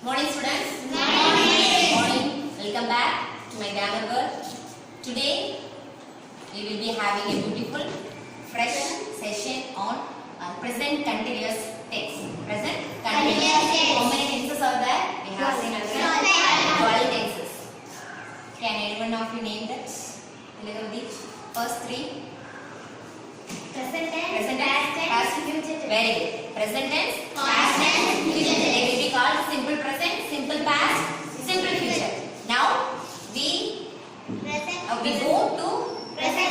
Morning students. Morning. Welcome back to my grammar world. Today we will be having a beautiful fresh session on present continuous tense. Present continuous tense. How many tenses are there? We have seen 12 tenses. Can anyone of you name that? First three. Present tense, Present tense, past tense, future tense. Very good. Present tense, Past tense, future tense. It will be called simple present, simple past, simple future. Now we go to Present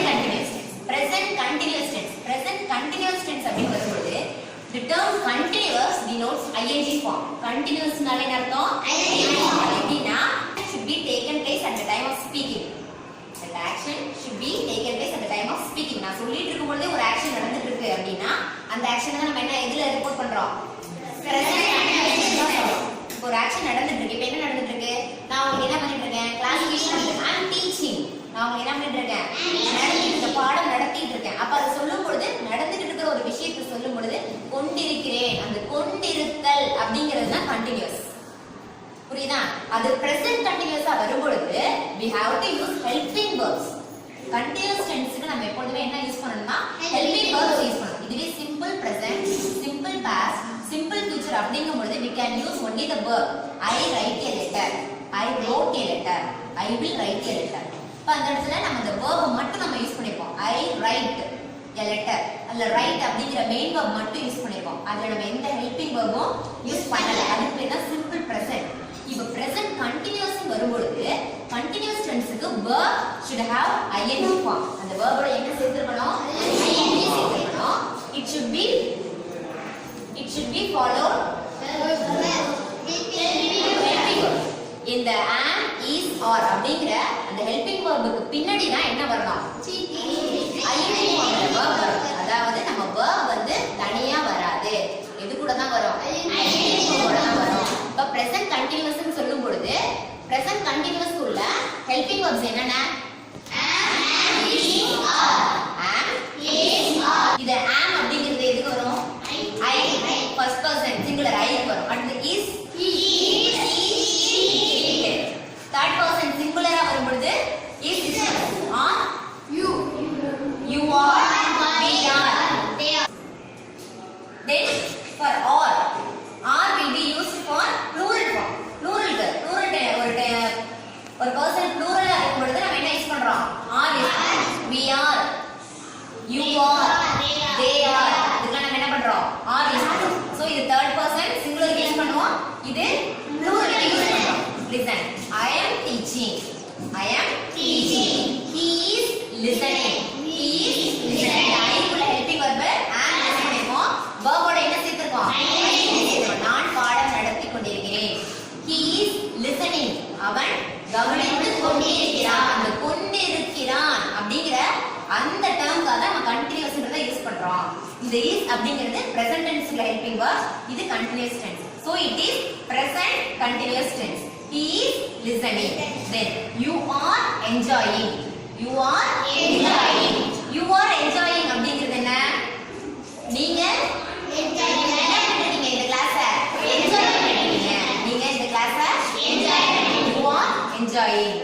continuous tense. Present continuous tense. Present continuous tense அப்படின்னு வரும்போது the term continuous denotes ing form. Continuous னால என்ன அர்த்தம்? ing form. எப்படின்னா should be taken place at the time of speaking. That action should be taken place at the time of speaking. நான் சொல்லிட்டு இருக்கும்போதே ஒரு ஆக்ஷன் நடந்துட்டு இருக்கு அப்படின்னா அந்த ஆக்ஷனை தான் நம்ம என்ன எதுல ரிப்போர்ட் பண்றோம்? Present continuous தான் சொல்றோம். இப்போ ஒரு ஆக்ஷன் நடந்துட்டு இருக்கு. இப்போ என்ன நடந்துட்டு இருக்கு? நான் உங்களுக்கு என்ன பண்ணிட்டு இருக்கேன்? Class I am teaching. நான் உங்களுக்கு என்ன பண்ணிட்டு இருக்கேன்? நடத்திட்டு பாடம் நடத்திட்டு இருக்கேன். அப்ப அது சொல்லும் பொழுது நடந்துட்டு இருக்கிற ஒரு விஷயத்தை சொல்லும் பொழுது கொண்டிருக்கிறேன். அந்த கொண்டிருத்தல் அப்படிங்கிறது தான் கண்டினியூஸ். புரியுதா? அது present continuous-ஆ வரும்பொழுது we have to use helping verbs. Continuous tense-க்கு நம்ம எப்பொழுதுமே என்ன யூஸ் பண்ணணும்னா helping verbs யூஸ் பண்ணணும். இதுவே simple present, simple past, simple future அப்படிங்கும்போது we can use only the verb. I write a letter. I wrote a letter. I will write a letter. அப்ப அந்த இடத்துல நம்ம அந்த verb மட்டும் நம்ம யூஸ் பண்ணிப்போம். I write a letter. அல்ல write அப்படிங்கிற main verb மட்டும் யூஸ் பண்ணிப்போம். அதுல நம்ம எந்த helping verb-உம் யூஸ் பண்ணல. அதுக்கு பேர் தான் simple present. இப்போ present continuous வரும்பொழுது continuous tense-க்கு verb should have ing form. அந்த verb-ஓட என்ன சேர்த்திருக்கணும்? ing சேர்த்திருக்கணும். It should be followed helping verb. இந்த am, is, are அப்படிங்கிற அந்த helping verb-க்கு பின்னாடி தான் என்ன வரணும்? ing formல verb வரும். அதாவது நம்ம verb வந்து தனியா வராது. எது கூட தான் வரும்? ing கூட தான் வரும். இப்ப present continuous னு சொல்லும் பொழுது present continuous உள்ள helping verbs என்னென்ன? am, is, are. இது am அப்படிங்கிறது எதுக்கு வரும்? I first person singular I க்கு வரும். அடுத்து is, he, third person singular ஆ வரும் பொழுது is, are, you are, we are. Then for or will be used for plural form. ஒரு person plural ஆ இருக்கும் பொழுது நம்ம என்ன யூஸ் பண்றோம்? are we are, you are, they are. இதுக்கு நம்ம என்ன பண்றோம்? are யூஸ் பண்றோம். சோ இது third person singular யூஸ் பண்ணுவோம். இது plural யூஸ் பண்ணுவோம். Listen. I am teaching. He is listening. I குள்ள helping verb am யூஸ் பண்ணிப்போம். verb ஓட என்ன சேர்த்திருக்கோம்? நான் பாடம் நடத்திக் கொண்டிருக்கிறேன். He is listening. அவன் கவனித்துக் கொண்டிருக்கிறான். அந்த கொண்டிருக்கிறான் அப்படிங்கிற அந்த டேர்ம்காக நம்ம கண்டினியூஸ்ன்றத யூஸ் பண்றோம். இந்த is அப்படிங்கிறது present tense-ல helping verb. இது continuous tense. So it is present continuous tense. He is listening. Then you are enjoying. You are enjoying அப்படிங்கிறது என்ன? நீங்க இந்த கிளாஸை என்ஜாய் பண்ணுவீங்க. நீங்க இந்த கிளாஸை என்ஜாய் பண்ணுவீங்க. You are enjoying.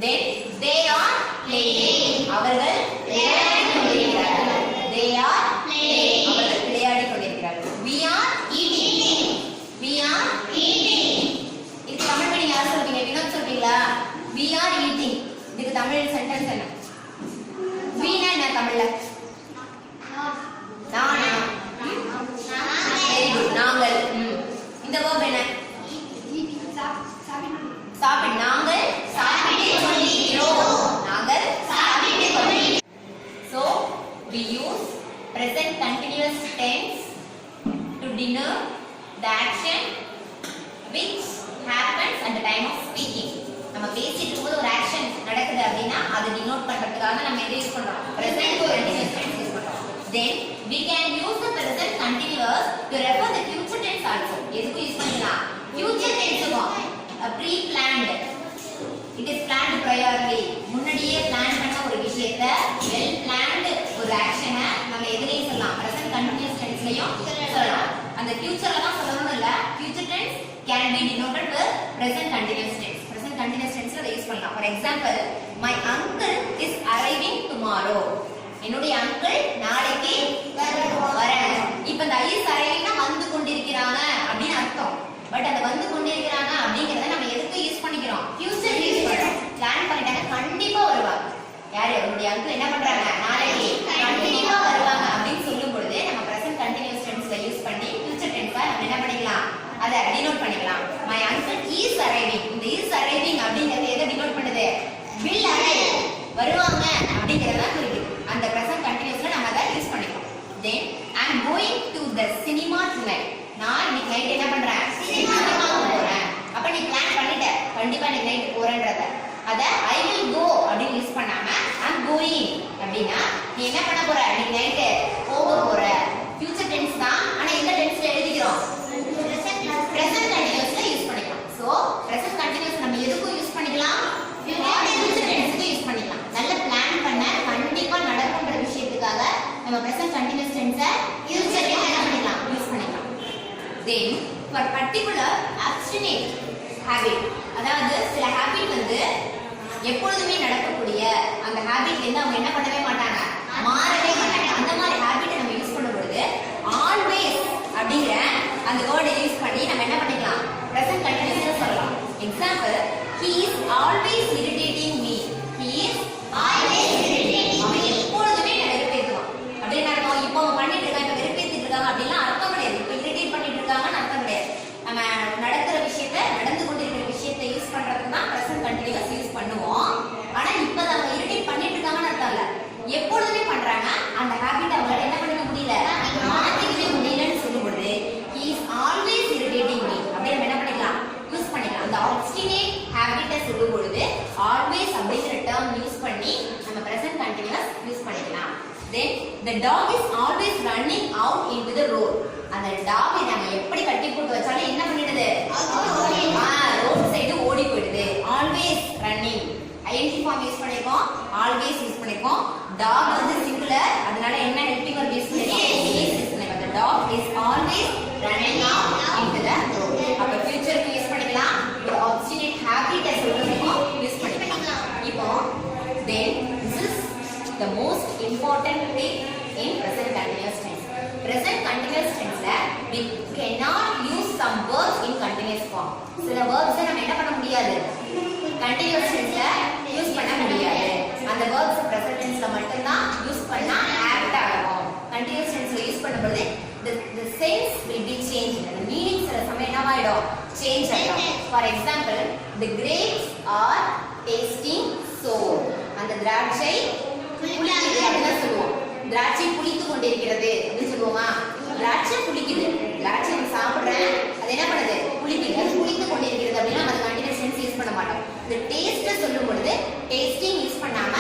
Then they are playing. அவர்கள் விளையாடிக் கொண்டிருக்கிறார்கள். They are playing. அவர்கள் விளையாடிக் கொண்டிருக்கிறார்கள். We are eating. இதுக்கு தமிழ் மீனிங் யார் சொல்றீங்க? வினோத் சொல்றீங்களா? We are eating. இதுக்கு தமிழ் சென்டென்ஸ் என்ன? வீணா என்ன தமிழ்ல? நானா? நாங்கள். இந்த verb என்ன? சாப்பிடு. நாங்கள் சாப்பிட்டுக் கொண்டிருக்கிறோம். So we use present continuous tense to denote the action which happens at the time of speaking. நம்ம பேசிட்டு இருக்கும்போது ஒரு ஆக்ஷன் நடக்குது அப்படின்னா அது டினோட் பண்றதுக்காக நம்ம எதை யூஸ் பண்றோம்? present continuous tense யூஸ் பண்றோம். Then we can use the present continuous to refer the future tense also. எதுக்கு யூஸ் பண்ணலாம்? future tense-க்கும் pre-planned. It is planned priorly. முன்னாடியே பிளான் பண்ண ஒரு விஷயத்தை well planned ஒரு ஆக்ஷனை நம்ம எதுலயும் சொல்லலாம்? present continuous tense-லயும் சொல்லலாம். அந்த future-ல தான் சொல்லணும்னு இல்ல. future tense present continuous tense ல யூஸ் பண்ணலாம். Then we can use the present continuous to refer the future tense also. எதுக்கு யூஸ் பண்ணலாம்? future tense-க்கும் pre-planned. It is planned priorly. முன்னாடியே பிளான் பண்ண ஒரு விஷயத்தை well planned ஒரு ஆக்ஷனை நம்ம எதுலயும் சொல்லலாம்? present continuous tense-லயும் சொல்லலாம். அந்த future-ல தான் சொல்லணும்னு இல்ல. future tense can be denoted with present continuous tense. Present continuous tense ல யூஸ் பண்ணலாம். For example, my uncle is arriving tomorrow. என்னுடைய அங்கிள் நாளைக்கு வரேன். இப்போ இந்த is arriving வந்து கொண்டிருக்கிறாங்க அப்படின்னு அர்த்தம். பட் அந்த வந்து கொண்டிருக்கிறாங்க அப்படிங்கறத நம்ம எதுக்கு யூஸ் பண்ணிக்கிறோம்? ஃபியூச்சர் யூஸ் பண்றோம். பிளான் பண்ணிட்டாங்க கண்டிப்பா வருவாங்க. யாரு உங்களுடைய அங்கிள் என்ன பண்றாங்க? நாளைக்கு கண்டிப்பா வருவாங்க அப்படின்னு சொல்லும் பொழுது நம்ம present continuous tenseல யூஸ் பண்ணி future tense நம்ம என்ன பண்ணிக்கலாம்? அதை டினோட் பண்ணிக்கலாம். my uncle is arriving. இந்த is arriving அப்படிங்கிறது எதை டினோட் பண்ணுது? will arrive. வருவாங்க அப்படிங்கறத குறிக்குது. அந்த present continuousல நம்ம அதை யூஸ் பண்ணிக்கலாம். then I am going to the cinema tonight. நான் இன்னைக்கு நைட் என்ன பண்றேன்? சினிமாக்கு போறேன். அப்ப நீ பிளான் பண்ணிட்ட கண்டிப்பா இன்னைக்கு நைட் போறேன்றத அத I will go அப்படி யூஸ் பண்ணாம I'm going அப்படினா நீ என்ன பண்ண போற? இன்னைக்கு நைட் போக போற. ஃபியூச்சர் டென்ஸ் தான். ஆனா எந்த டென்ஸ்ல எழுதிக்கிறோம்? present continuousல யூஸ் பண்ணிக்கலாம். சோ present continuous நம்ம எதுக்கு யூஸ் பண்ணிக்கலாம்? future tense யூஸ் பண்ணிக்கலாம். நல்ல பிளான் பண்ண கண்டிப்பா நடக்கும்ன்ற விஷயத்துக்காக நம்ம present continuous tense future tense என்ன பண்ணிக்கலாம்? யூஸ் பண்ணிக்கலாம். then for particular obstinate habit, அதாவது சில habit வந்து எப்பொழுதுமே நடக்கக்கூடிய அந்த habitல இருந்து அவங்க என்ன பண்ணவே மாட்டாங்க? மாறவே மாட்டாங்க. அந்த மாதிரி habit நம்ம யூஸ் பண்ணும் பொழுது always அப்படிங்கற அந்த வேர்டை யூஸ் பண்ணி நம்ம என்ன பண்ணிக்கலாம்? present continuous சொல்லலாம். example, he is always irritating me. he is always irritating me. அவன் எப்பொழுதுமே என்ன வெறுப்பேத்துவான். அப்படினா அர்த்தம் இப்போ அவன் பண்ணிட்டு இருக்கான், இப்போ வெறுப்பேத்திட்டு இருக்காங்க அப்படினா அர்த்தம் கிடையாது. இப்போ இரிட்டேட் பண்ணிட்டு இருக்காங்கன்னு அர்த்தம் கிடையாது. நம்ம நடக்கிற விஷயத்தை நடந்து கொண்டிருக்கிற விஷயத்தை யூஸ் பண்றதுக்கு தான் present continuous யூஸ் பண்ணுவோம். ஆனா இப்போ அவங்க இரிட்டேட் பண்ணிட்டு இருக்காங்கன்னு அர்த்தம் இல்ல. எப்பொழுதுமே பண்றாங்க. அந்த ஹாபிட் அவங்களால என்ன பண்ண முடியல? மாத்திக்கவே முடியலன்னு சொல்லும்போது he is always irritating me அப்படி நம்ம என்ன பண்ணிக்கலாம்? யூஸ் பண்ணிக்கலாம். அந்த obstinate habit-ஐ சொல்லும் பொழுது always அப்படிங்கிற term யூஸ் பண்ணி நம்ம present continuous யூஸ் பண்ணிக்கலாம். then the dog is always running out into the road. அந்த டாக் நம்ம எப்படி கட்டி போட்டு வச்சாலும் என்ன பண்ணிடுது? ரோட் சைடு ஓடி போயிடுது. always running ing form use பண்ணிருக்கோம், always யூஸ் பண்ணிருக்கோம். டாக் வந்து சிங்குலர், அதனால என்ன ஹெல்பிங் வெர்ப் யூஸ் பண்ணிருக்கோம்? is யூஸ் பண்ணிருக்கோம். the dog is always running out into the road. அப்ப ஃபியூச்சருக்கு யூஸ் பண்ணிக்கலாம். ஒரு obstinate habit சொல்றதுக்கும் யூஸ் பண்ணிக்கலாம். இப்போ then this is the most important thing in present continuous tense. present continuous tenseல we cannot use some verbs in continuous form. சில verbs நம்ம என்ன பண்ண முடியாது? continuous tenseல யூஸ் பண்ண முடியாது. அந்த verbs present tenseல மட்டும் தான் யூஸ் பண்ணா act ஆகும். continuous tenseல யூஸ் பண்ணும்போது the sense will be changed. the meaning சில சமயம் என்னவாயிடும்? change ஆயிடும். for example, the grapes are tasting sour. அந்த திராட்சை புளிக்குது அப்படிதான் சொல்லுவோம். திராட்சை புளித்து கொண்டிருக்கிறது அப்படின்னு சொல்லுவோமா? திராட்சை புளிக்குது. திராட்சை நான் சாப்பிடுறேன், அது என்ன பண்ணுது? புளிக்குது. அது புளித்து கொண்டிருக்கிறது அப்படின்னா நம்ம கண்டினியூஸ் டென்ஸ் யூஸ் பண்ண மாட்டோம். இந்த டேஸ்ட் சொல்லும் பொழுது டேஸ்டிங் யூஸ் பண்ணாம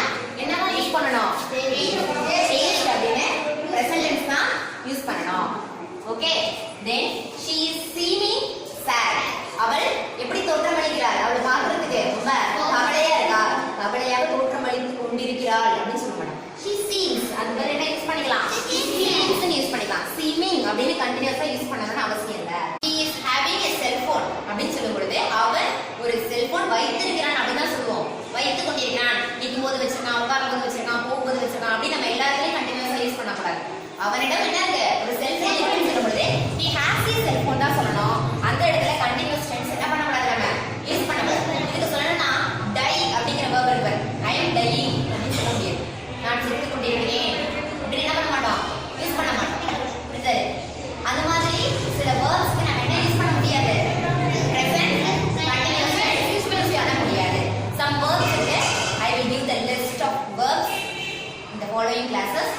என்னவா யூஸ் பண்ணணும்? டேஸ்ட் அப்படின்னு பிரசன்ட் டென்ஸ் தான் யூஸ் பண்ணணும். Okay, then she is seeming sad. அவள் எப்படி தோற்றமளிக்கிறாள்? அவள் பார்க்கிறதுக்கு ரொம்ப கவலையா இருக்கா, கவலையாக தோற்றமளித்து கொண்டிருக்கிறாள் அப்படின்னு சொல்ல மாட்டோம். she seems அது வேற என்ன யூஸ் பண்ணிக்கலாம்? seems ன்னு யூஸ் பண்ணிக்கலாம். seeming அப்படின்னு கண்டினியூஸா யூஸ் பண்ணணும்னு அவசியம் இல்ல. he is having a cell phone அப்படின்னு சொல்லும் பொழுது அவன் ஒரு செல்போன் வைத்திருக்கிறான் அப்படின்னு தான் சொல்லுவோம். வைத்துக் கொண்டிருக்கிறான், நிக்கும்போது வச்சிருக்கான், உட்காரும்போது வச்சிருக்கான், போகும்போது வச்சிருக்கான் அப்படி நம்ம எல்லாத்தையும் கண்டினியூஸா யூஸ் பண்ணக்கூடாது. அவனிடம் என்ன இருக்கு? ஒரு செல்போன் இருக்குன்னு சொல்லும் பொழுது he has a cell phone தான் சொல்லணும். அந்த இடத்துல கண்டினியூஸ் டென்ஸ் என்ன பண்ணக்கூடாது? நம்ம யூஸ் பண்ணக்கூடாது. இதுக்கு சொல்லணும்னா die அப்படிங்கிற verb இருக்கு. I am dying அப்படின்னு சொல்ல முடியாது. நான் செத்து கொண்டிருக்கிறேன் அப்படி என்ன பண்ண மாட்டோம்? யூஸ் பண்ண மாட்டோம். புரியுது? அந்த மாதிரி சில verbsக்கு நம்ம என்ன யூஸ் பண்ண முடியாது? present continuous யூஸ் பண்ண முடியாது. some verbs இருக்கு. I will give the list of verbs in the following classes.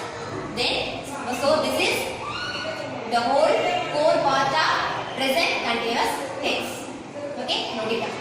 then so this is the whole core part of present continuous tense. Okay, note it down.